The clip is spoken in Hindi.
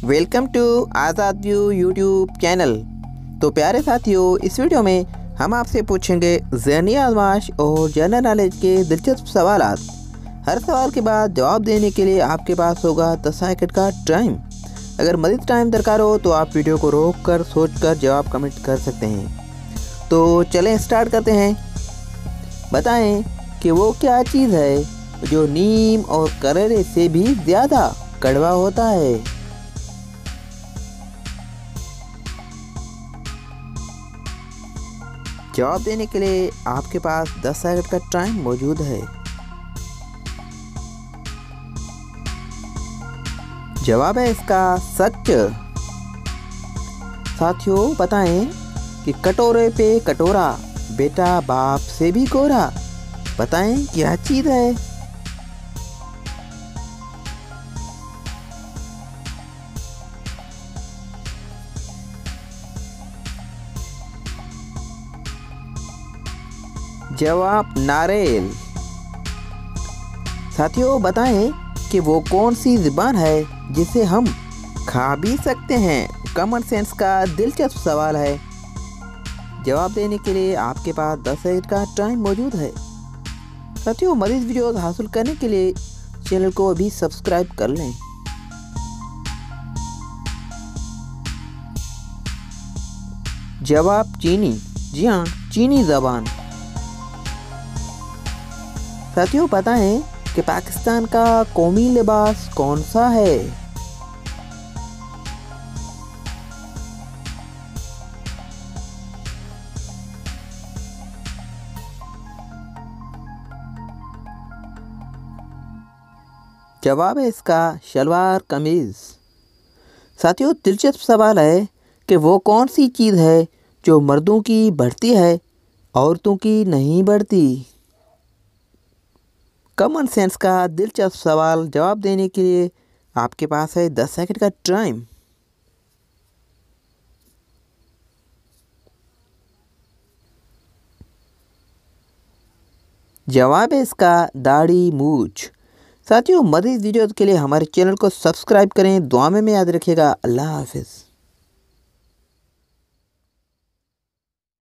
Welcome to Azad view YouTube channel. तो प्यारे साथियों, इस वीडियो में हम आपसे पूछेंगे ज़हनी आज़माइश और जनरल नॉलेज के दिलचस्प सवाल। हर सवाल के बाद जवाब देने के लिए आपके पास होगा 10 सेकंड का टाइम। अगर मज़ीद टाइम दरकार हो तो आप वीडियो को रोक कर सोच कर जवाब कमेंट कर सकते हैं। तो चलें स्टार्ट करते हैं। बताएं कि वो क्या चीज़ है जो नीम और करेले से भी ज़्यादा कड़वा होता है। जवाब देने के लिए आपके पास 10 सेकंड का टाइम मौजूद है। जवाब है इसका सच। साथियों, बताएं कि कटोरे पे कटोरा, बेटा बाप से भी गोरा। बताएं क्या चीज़ है। जवाब नारियल। साथियों, बताएं कि वो कौन सी ज़ुबान है जिसे हम खा भी सकते हैं। कॉमन सेंस का दिलचस्प सवाल है। जवाब देने के लिए आपके पास 10 सेकंड का टाइम मौजूद है। साथियों, मज़ीद वीडियोस हासिल करने के लिए चैनल को अभी सब्सक्राइब कर लें। जवाब चीनी। जी हाँ, चीनी ज़बान। साथियों, बताएं कि पाकिस्तान का कौमी लिबास कौन सा है। जवाब है इसका शलवार कमीज। साथियों, दिलचस्प सवाल है कि वो कौन सी चीज़ है जो मर्दों की बढ़ती है औरतों की नहीं बढ़ती। कॉमन सेंस का दिलचस्प सवाल। जवाब देने के लिए आपके पास है 10 सेकंड का टाइम। जवाब है इसका दाढ़ी मूछ। साथियों, मज़ीद वीडियोज़ के लिए हमारे चैनल को सब्सक्राइब करें। दुआ में याद रखिएगा। अल्लाह हाफिज़।